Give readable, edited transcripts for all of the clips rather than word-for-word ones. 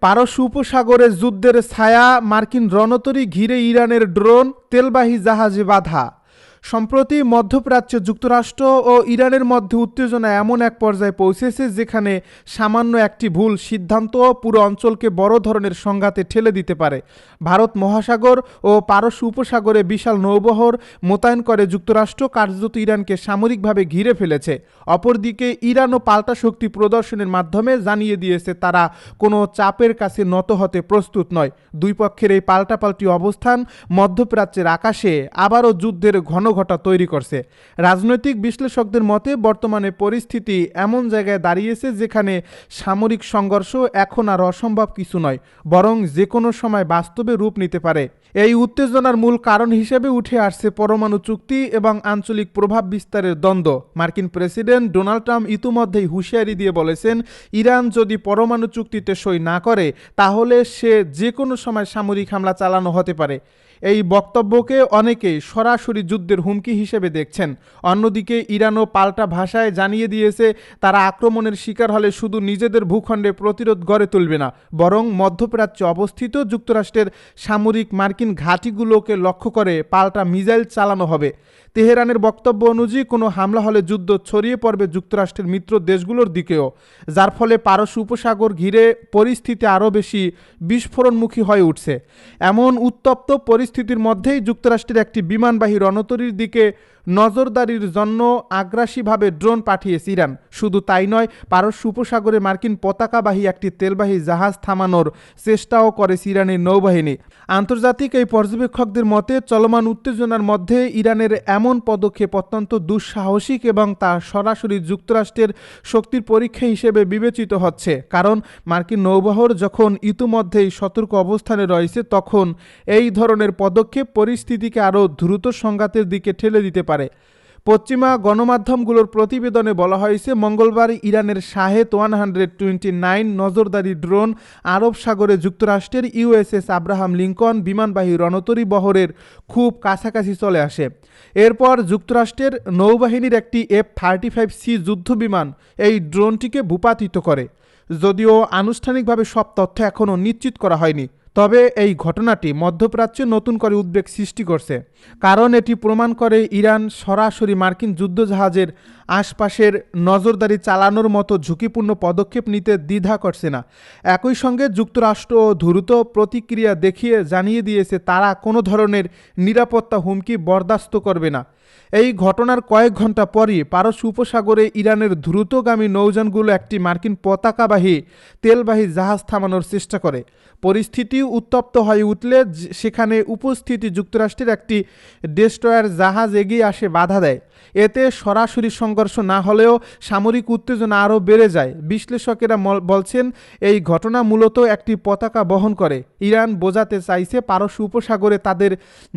পারস্য উপসাগরে যুদ্ধের ছায়া, মার্কিন রণতরী ঘিরে ইরানের ড্রোন, তেলবাহী জাহাজে বাধা। সম্প্রতি মধ্যপ্রাচ্যে যুক্তরাষ্ট্র ও ইরানের মধ্যে উত্তেজনা এমন এক পর্যায়ে পৌঁছেছে যেখানে সামান্য একটি ভুল সিদ্ধান্ত পুরো অঞ্চলকে বড় ধরনের সংঘাতে ঠেলে দিতে পারে। ভারত মহাসাগর ও পারস্য উপসাগরে বিশাল নৌবহর মোতায়েন করে যুক্তরাষ্ট্র কার্যত ইরানকে সামরিকভাবে ঘিরে ফেলেছে। অপরদিকে ইরানও পাল্টা শক্তি প্রদর্শনের মাধ্যমে জানিয়ে দিয়েছে তারা কোনো চাপের কাছে নত হতে প্রস্তুত নয়। দুই পক্ষের এই পাল্টাপাল্টি অবস্থান মধ্যপ্রাচ্যের আকাশে আবারও যুদ্ধের ঘনঘটা তৈরি করছে। রাজনৈতিক বিশ্লেষকদের মতে বর্তমানে পরিস্থিতি এমন জায়গায় দাঁড়িয়েছে যেখানে সামরিক সংঘর্ষ এখন আর অসম্ভব কিছু নয়, বরং যে কোনো সময় বাস্তবে রূপ নিতে পারে। এই উত্তেজনার মূল কারণ হিসেবে উঠে আসছে পরমাণু চুক্তি এবং আঞ্চলিক প্রভাব বিস্তারের দ্বন্দ্ব। মার্কিন প্রেসিডেন্ট ডোনাল্ড ট্রাম্প ইতিমধ্যেই হুঁশিয়ারি দিয়ে বলেছেন, ইরান যদি পরমাণু চুক্তিতে সই না করে তাহলে সে যে কোনো সময় সামরিক হামলা চালানো হতে পারে। এই বক্তব্যকে অনেকেই সরাসরি যুদ্ধের হুমকি হিসেবে দেখছেন। অন্যদিকে ইরানও পাল্টা ভাষায় জানিয়ে দিয়েছে তারা আক্রমণের শিকার হলে শুধু নিজেদের ভূখণ্ডে প্রতিরোধ গড়ে তুলবে না, বরং মধ্যপ্রাচ্যে অবস্থিত যুক্তরাষ্ট্রের সামরিক মার্কিন ঘাঁটিগুলোকে লক্ষ্য করে পাল্টা মিসাইল চালানো হবে। তেহরানের বক্তব্য অনুযায়ী কোনো হামলা হলে যুদ্ধ ছড়িয়ে পড়বে যুক্তরাষ্ট্রের মিত্র দেশগুলোর দিকেও, যার ফলে পারস্য উপসাগর ঘিরে পরিস্থিতি আরও বেশি বিস্ফোরণমুখী হয়ে উঠছে। এমন উত্তপ্ত পরিস্থিতির মধ্যেই যুক্তরাষ্ট্রের একটি বিমানবাহী রণতরীর দিকে নজরদারির জন্য আগ্রাসীভাবে ড্রোন পাঠিয়েছে ইরান। শুধু তাই নয়, পারস্য উপসাগরে মার্কিন পতাকাবাহী একটি তেলবাহী জাহাজ থামানোর চেষ্টাও করেছে ইরানের নৌবাহিনী। আন্তর্জাতিক এই পর্যবেক্ষকদের মতে চলমান উত্তেজনার মধ্যে ইরানের এমন পদক্ষেপ অত্যন্ত দুঃসাহসিক এবং তা সরাসরি যুক্তরাষ্ট্রের শক্তির পরীক্ষা হিসেবে বিবেচিত হচ্ছে। কারণ মার্কিন নৌবহর যখন ইতিমধ্যেই সতর্ক অবস্থানে রয়েছে, তখন এই ধরনের পদক্ষেপ পরিস্থিতিকে আরও দ্রুত সংঘাতের দিকে ঠেলে দিতে পারে। পশ্চিমা গণমাধ্যমগুলোর প্রতিবেদনে বলা হয়েছে, মঙ্গলবার ইরানের শাহেদ 129 নজরদারি ড্রোন আরব সাগরে যুক্তরাষ্ট্রের ইউএসএস আব্রাহাম লিঙ্কন বিমানবাহী রণতরী বহরের খুব কাছাকাছি চলে আসে। এরপর যুক্তরাষ্ট্রের নৌবাহিনীর একটি F-35C যুদ্ধবিমান এই ড্রোনটিকে ভূপাতিত করে। যদিও আনুষ্ঠানিকভাবে সব তথ্য এখনও নিশ্চিত করা হয়নি, তবে এই ঘটনাটি মধ্যপ্রাচ্যে নতুন করে উদ্বেগ সৃষ্টি করছে। কারণ এটি প্রমাণ করে ইরান সরাসরি মার্কিন যুদ্ধজাহাজের আশপাশের নজরদারি চালানোর মতো ঝুঁকিপূর্ণ পদক্ষেপ নিতে দ্বিধা করছে না। একই সঙ্গে যুক্তরাষ্ট্র দ্রুত প্রতিক্রিয়া দেখিয়ে জানিয়ে দিয়েছে তারা কোনো ধরনের নিরাপত্তা হুমকি বরদাস্ত করবে না। এই ঘটনার কয়েক ঘন্টা পরই পারস্য উপসাগরে ইরানের দ্রুতগামী নৌযানগুলো একটি মার্কিন পতাকাবাহী তেলবাহী জাহাজ থামানোর চেষ্টা করে। পরিস্থিতি উত্তপ্ত হয়ে উঠলে সেখানে উপস্থিত যুক্তরাষ্ট্রের একটি ডেস্ট্রয়ার জাহাজ এগিয়ে আসে বাধা দেয়। এতে সরাসরি সংঘর্ষ না হলেও সামরিক উত্তেজনা আরও বেড়ে যায়। বিশ্লেষকেরা বলছেন, এই ঘটনা মূলত একটি পতাকা বহন করে। ইরান বোঝাতে চাইছে পারস্য উপসাগরে তাদের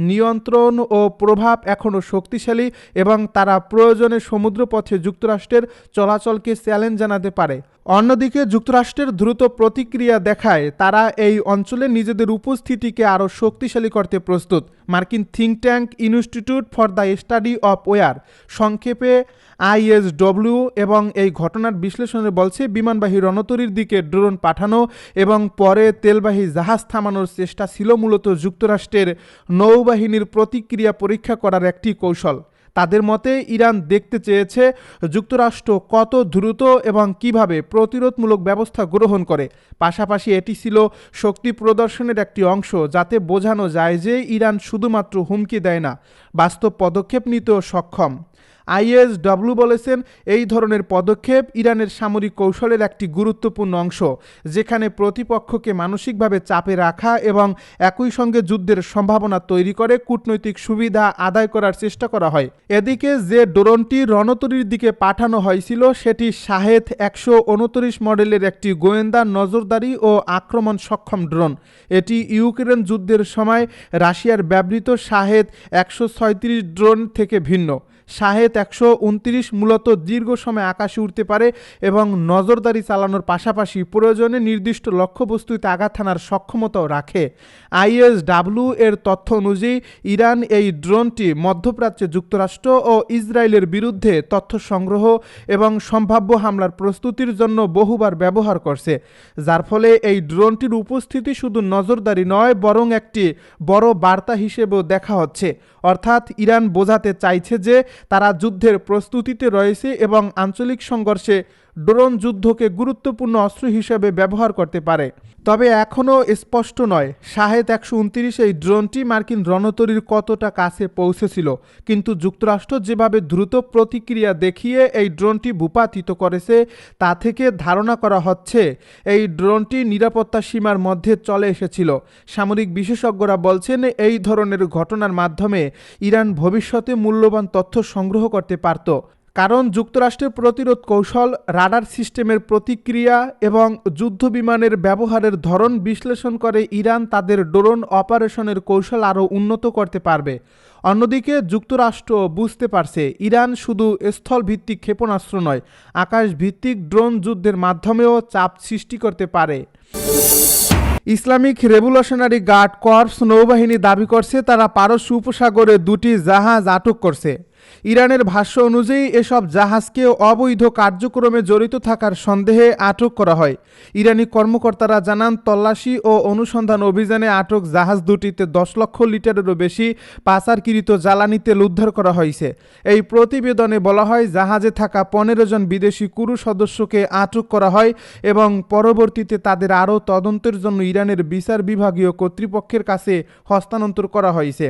নিয়ন্ত্রণ ও প্রভাব এখনও শক্তিশালী এবং তারা প্রয়োজনে সমুদ্রপথে যুক্তরাষ্ট্রের চলাচলকে চ্যালেঞ্জ জানাতে পারে। অন্যদিকে যুক্তরাষ্ট্রের দ্রুত প্রতিক্রিয়া দেখায় তারা এই অঞ্চলে নিজেদের উপস্থিতিকে আরও শক্তিশালী করতে প্রস্তুত। মার্কিন think tank institute for the study of war, সংক্ষেপে ISW, এবং এই ঘটনার বিশ্লেষণে বলছে বিমানবাহী রণতরীর দিকে ড্রোন পাঠানো এবং পরে তেলবাহী জাহাজ থামানোর চেষ্টা ছিল মূলত যুক্তরাষ্ট্রের নৌবাহিনীর প্রতিক্রিয়া পরীক্ষা করার একটি কৌশল। তাদের মতে ইরান দেখতে চেয়েছে যুক্তরাষ্ট্র কত দ্রুত এবং কিভাবে প্রতিরোধমূলক ব্যবস্থা গ্রহণ করে। পাশাপাশি এটি ছিল শক্তি প্রদর্শনের একটি অংশ, যাতে বোঝানো যায় যে ইরান শুধুমাত্র হুমকি দেয় না, বাস্তব পদক্ষেপ নিতেও সক্ষম। ISW বলেছেন, এই ধরনের পদক্ষেপ ইরানের সামরিক কৌশলের একটি গুরুত্বপূর্ণ অংশ, যেখানে প্রতিপক্ষকে মানসিকভাবে চাপে রাখা এবং একই সঙ্গে যুদ্ধের সম্ভাবনা তৈরি করে কূটনৈতিক সুবিধা আদায় করার চেষ্টা করা হয়। এদিকে যে ড্রোনটি রণতরীর দিকে পাঠানো হয়েছিল সেটি শাহেদ 129 মডেলের একটি গোয়েন্দা নজরদারি ও আক্রমণ সক্ষম ড্রোন। এটি ইউক্রেন যুদ্ধের সময় রাশিয়ার ব্যবহৃত শাহেদ 136 ড্রোন থেকে ভিন্ন। শাহেদ 129 মূলত দীর্ঘ সময় আকাশে উঠতে পারে এবং নজরদারি চালানোর পাশাপাশি প্রয়োজনে নির্দিষ্ট লক্ষ্যবস্তুতে আঘাত হানার সক্ষমতাও রাখে। ISW এর তথ্য অনুযায়ী ইরান এই ড্রোনটি মধ্যপ্রাচ্যে যুক্তরাষ্ট্র ও ইসরায়েলের বিরুদ্ধে তথ্য সংগ্রহ এবং সম্ভাব্য হামলার প্রস্তুতির জন্য বহুবার ব্যবহার করছে, যার ফলে এই ড্রোনটির উপস্থিতি শুধু নজরদারি নয় বরং একটি বড় বার্তা হিসেবেও দেখা হচ্ছে। অর্থাৎ ইরান বোঝাতে চাইছে যে তারা যুদ্ধের প্রস্তুতিতে রয়েছে এবং আঞ্চলিক সংঘর্ষে ড্রোন যুদ্ধকে গুরুত্বপূর্ণ অস্ত্র হিসেবে ব্যবহার করতে পারে। তবে এখনও স্পষ্ট নয় শাহেদ 129 এই ড্রোনটি মার্কিন রণতরীর কতটা কাছে পৌঁছেছিল, কিন্তু যুক্তরাষ্ট্র যেভাবে দ্রুত প্রতিক্রিয়া দেখিয়ে এই ড্রোনটি ভূপাতিত করেছে তা থেকে ধারণা করা হচ্ছে এই ড্রোনটি নিরাপত্তা সীমার মধ্যে চলে এসেছিল। সামরিক বিশেষজ্ঞরা বলছেন এই ধরনের ঘটনার মাধ্যমে ইরান ভবিষ্যতে মূল্যবান তথ্য সংগ্রহ করতে পারত, কারণ যুক্তরাষ্ট্রের প্রতিরোধ কৌশল, রাডার সিস্টেমের প্রতিক্রিয়া এবং যুদ্ধবিমানের ব্যবহারের ধরন বিশ্লেষণ করে ইরান তাদের ড্রোন অপারেশনের কৌশল আরও উন্নত করতে পারবে। অন্যদিকে যুক্তরাষ্ট্র বুঝতে পারছে ইরান শুধু স্থলভিত্তিক ক্ষেপণাস্ত্র নয়, আকাশভিত্তিক ড্রোন যুদ্ধের মাধ্যমেও চাপ সৃষ্টি করতে পারে। ইসলামিক রেভলিউশনারি গার্ড কর্পস নৌবাহিনী দাবি করছে তারা পারস্য উপসাগরে 2টি জাহাজ আটক করছে। ইরানের ভাষ্য অনুযায়ী এসব জাহাজকে অবৈধ কার্যক্রমে জড়িত থাকার সন্দেহে আটক করা হয়। ইরানি কর্মকর্তারা জানান তল্লাশি ও অনুসন্ধান অভিযানে আটক জাহাজ দুটিতে 10 লক্ষ লিটারেরও বেশি পাচারকৃত জ্বালানি তেল উদ্ধার করা হয়েছে। এই প্রতিবেদনে বলা হয় জাহাজে থাকা 15 জন বিদেশি ক্রু সদস্যকে আটক করা হয় এবং পরবর্তীতে তাদের আরও তদন্তের জন্য ইরানের বিচার বিভাগীয় কর্তৃপক্ষের কাছে হস্তান্তর করা হয়েছে।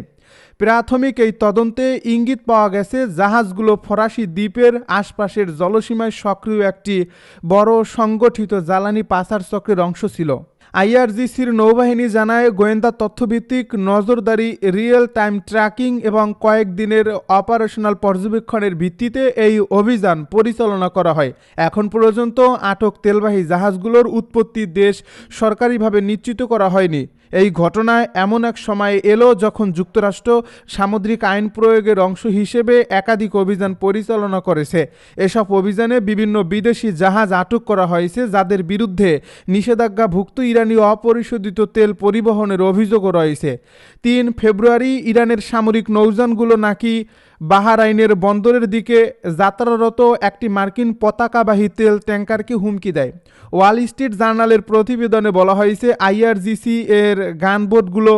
প্রাথমিক এই তদন্তে ইঙ্গিত পাওয়া গেছে জাহাজগুলো ফরাসি দ্বীপের আশপাশের জলসীমায় সক্রিয় একটি বড় সংগঠিত জ্বালানি পাচার চক্রের অংশ ছিল। IRGCর নৌবাহিনী জানায় গোয়েন্দা তথ্যভিত্তিক নজরদারি, রিয়েল টাইম ট্র্যাকিং এবং কয়েকদিনের অপারেশনাল পর্যবেক্ষণের ভিত্তিতে এই অভিযান পরিচালনা করা হয়। এখন পর্যন্ত আটক তেলবাহী জাহাজগুলোর উৎপত্তির দেশ সরকারিভাবে নিশ্চিত করা হয়নি। এই ঘটনায় এমন এক সময় এলো যখন যুক্তরাষ্ট্র সামুদ্রিক আইন প্রয়োগের অংশ হিসেবে একাধিক অভিযান পরিচালনা করেছে। এসব অভিযানে বিভিন্ন বিদেশি জাহাজ আটক করা হয়েছে যাদের বিরুদ্ধে নিষেধাজ্ঞাভুক্ত ইরানি অপরিশোধিত তেল পরিবহনের অভিযোগও রয়েছে। 3 ফেব্রুয়ারি ইরানের সামরিক নৌযানগুলো নাকি বাহরাইনের বন্দরের দিকে যাত্রারত একটি মার্কিন পতাকাবাহী তেল ট্যাঙ্কারকে হুমকি দেয়। ওয়াল স্ট্রিট জার্নালের প্রতিবেদনে বলা হয়েছে IRGC এর গানবোটগুলো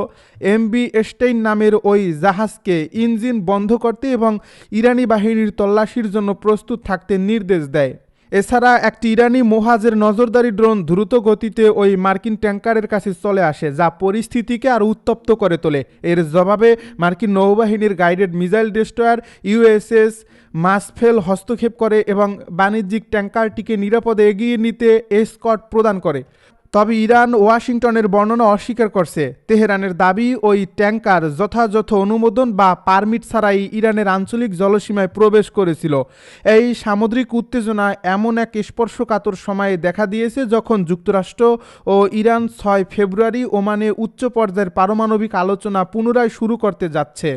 MV স্টেইন নামের ওই জাহাজকে ইঞ্জিন বন্ধ করতে এবং ইরানি বাহিনীর তল্লাশির জন্য প্রস্তুত থাকতে নির্দেশ দেয়। এছাড়া একটি ইরানি মোহাজের নজরদারি ড্রোন দ্রুত গতিতে ওই মার্কিন ট্যাঙ্কারের কাছে চলে আসে, যা পরিস্থিতিকে আরও উত্তপ্ত করে তোলে। এর জবাবে মার্কিন নৌবাহিনীর গাইডেড মিসাইল ডেস্ট্রয়ার USS মাসফেল হস্তক্ষেপ করে এবং বাণিজ্যিক ট্যাঙ্কারটিকে নিরাপদে এগিয়ে নিতে এসকর্ট প্রদান করে। তবে ইরান ওয়াশিংটনের বর্ণনা অস্বীকার করছে। তেহরানের দাবি ওই ট্যাঙ্কার যথাযথ অনুমোদন বা পারমিট ছাড়াই ইরানের আঞ্চলিক জলসীমায় প্রবেশ করেছিল। এই সামুদ্রিক উত্তেজনা এমন এক স্পর্শকাতর সময়ে দেখা দিয়েছে যখন যুক্তরাষ্ট্র ও ইরান 6 ফেব্রুয়ারি ওমানে উচ্চ পর্যায়ের পারমাণবিক আলোচনা পুনরায় শুরু করতে যাচ্ছে।